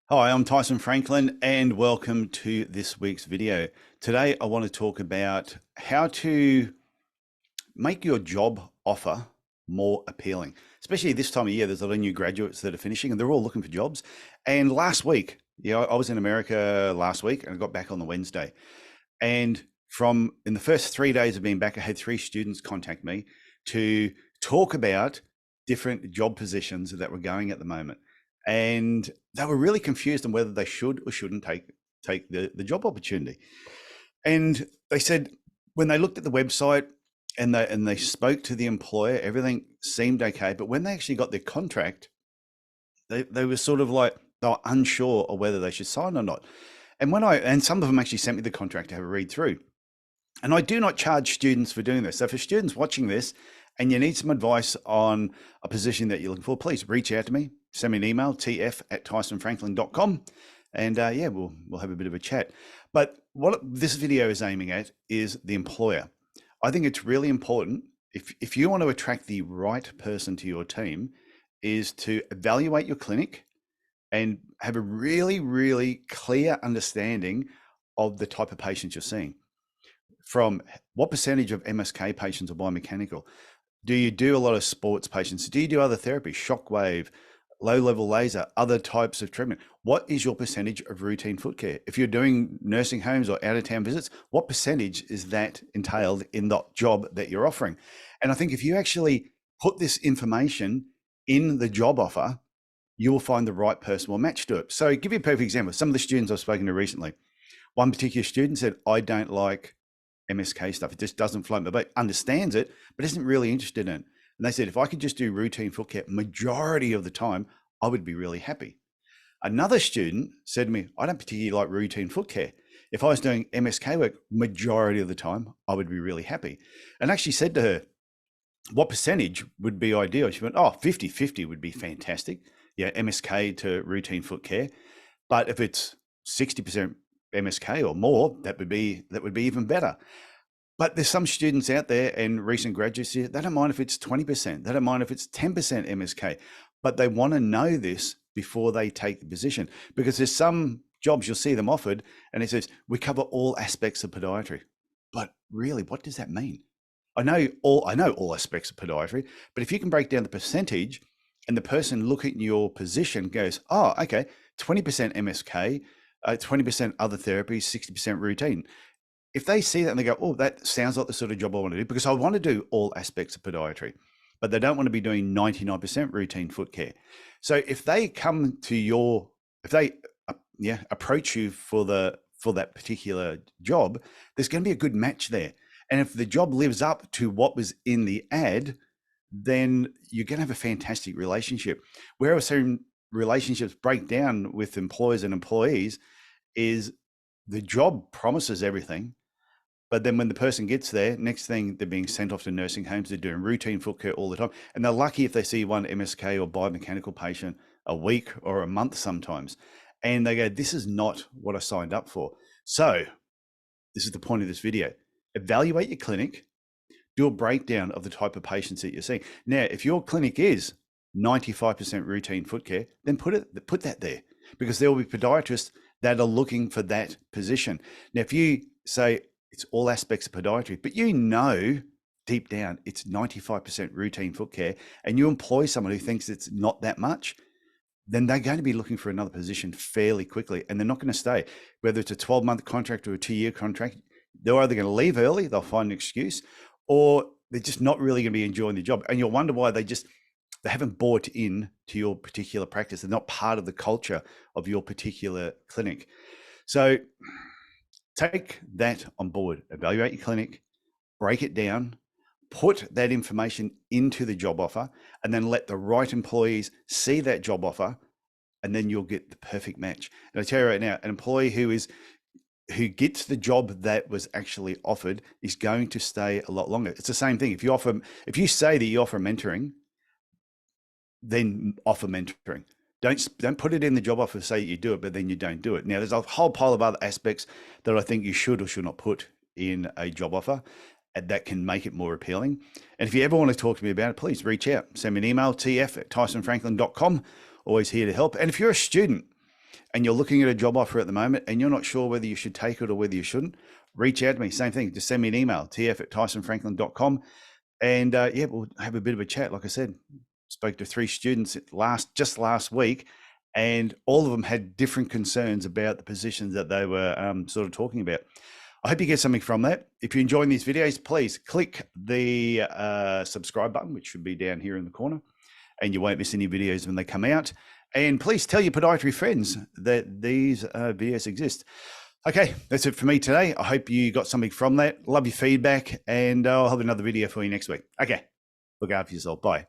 Hi, I'm Tyson Franklin and welcome to this week's video. Today, I want to talk about how to make your job offer more appealing, especially this time of year. There's a lot of new graduates that are finishing and they're all looking for jobs. And last week, I was in America last week and I got back on the Wednesday. And from in the first 3 days of being back, I had 3 students contact me to talk about different job positions that were going at the moment. And they were really confused on whether they should or shouldn't take the job opportunity. And they said when they looked at the website and they spoke to the employer, everything seemed okay. But when they actually got their contract, they were sort of like they were unsure of whether they should sign or not. And some of them actually sent me the contract to have a read through. And I do not charge students for doing this. So for students watching this and you need some advice on a position that you're looking for, please reach out to me. Send me an email, tf@tysonfranklin.com. And yeah, we'll have a bit of a chat. But what this video is aiming at is the employer. I think it's really important if you want to attract the right person to your team is to evaluate your clinic and have a really, really clear understanding of the type of patients you're seeing. From what percentage of MSK patients are biomechanical? Do you do a lot of sports patients? Do you do other therapies, shockwave, low-level laser, other types of treatment? What is your percentage of routine foot care? If you're doing nursing homes or out-of-town visits, what percentage is that entailed in the job that you're offering? And I think if you actually put this information in the job offer, you will find the right person will match to it. So I'll give you a perfect example. Some of the students I've spoken to recently, one particular student said, I don't like MSK stuff. It just doesn't float my boat, understands it, but isn't really interested in it. And they said, if I could just do routine foot care majority of the time, I would be really happy. Another student said to me, I don't particularly like routine foot care. If I was doing MSK work majority of the time, I would be really happy. And I actually said to her, what percentage would be ideal? She went, oh, 50-50 would be fantastic. Yeah, MSK to routine foot care. But if it's 60% MSK or more, that would be even better. But there's some students out there and recent graduates here, they don't mind if it's 20%, they don't mind if it's 10% MSK, but they want to know this before they take the position, because there's some jobs you'll see them offered and it says, we cover all aspects of podiatry. But really, what does that mean? I know all aspects of podiatry, but if you can break down the percentage and the person looking at your position goes, oh, okay, 20% MSK, 20% other therapies, 60% routine. If they see that and they go, oh, that sounds like the sort of job I want to do, because I want to do all aspects of podiatry, but they don't want to be doing 99% routine foot care. So if they come to if they approach you for that particular job, there's going to be a good match there. And if the job lives up to what was in the ad, then you're going to have a fantastic relationship. Where I've seen relationships break down with employers and employees is the job promises everything, but then when the person gets there, next thing they're being sent off to nursing homes, they're doing routine foot care all the time. And they're lucky if they see one MSK or biomechanical patient a week or a month sometimes. And they go, this is not what I signed up for. So this is the point of this video. Evaluate your clinic, do a breakdown of the type of patients that you're seeing. Now, if your clinic is 95% routine foot care, then put that there, because there will be podiatrists that are looking for that position. Now, if you say it's all aspects of podiatry, but you know deep down it's 95% routine foot care, and you employ someone who thinks it's not that much, then they're going to be looking for another position fairly quickly, and they're not going to stay. Whether it's a 12-month contract or a 2-year contract, they're either going to leave early, they'll find an excuse, or they're just not really going to be enjoying the job. And you'll wonder why they haven't bought in to your particular practice. They're not part of the culture of your particular clinic. So take that on board, evaluate your clinic, break it down, put that information into the job offer, and then let the right employees see that job offer, and then you'll get the perfect match. And I tell you right now, an employee who gets the job that was actually offered is going to stay a lot longer. It's the same thing. If you say that you offer mentoring, then offer mentoring. Don't put it in the job offer, say you do it, but then you don't do it. Now, there's a whole pile of other aspects that I think you should or should not put in a job offer, and that can make it more appealing. And if you ever want to talk to me about it, please reach out. Send me an email, tf@tysonfranklin.com. Always here to help. And if you're a student and you're looking at a job offer at the moment and you're not sure whether you should take it or whether you shouldn't, reach out to me. Same thing, just send me an email, tf@tysonfranklin.com. And yeah, we'll have a bit of a chat. Like I said, spoke to 3 students just last week, and all of them had different concerns about the positions that they were sort of talking about. I hope you get something from that. If you're enjoying these videos, please click the subscribe button, which should be down here in the corner, and you won't miss any videos when they come out. And please tell your podiatry friends that these videos exist. Okay, that's it for me today. I hope you got something from that. Love your feedback, and I'll have another video for you next week. Okay, look after yourself. Bye.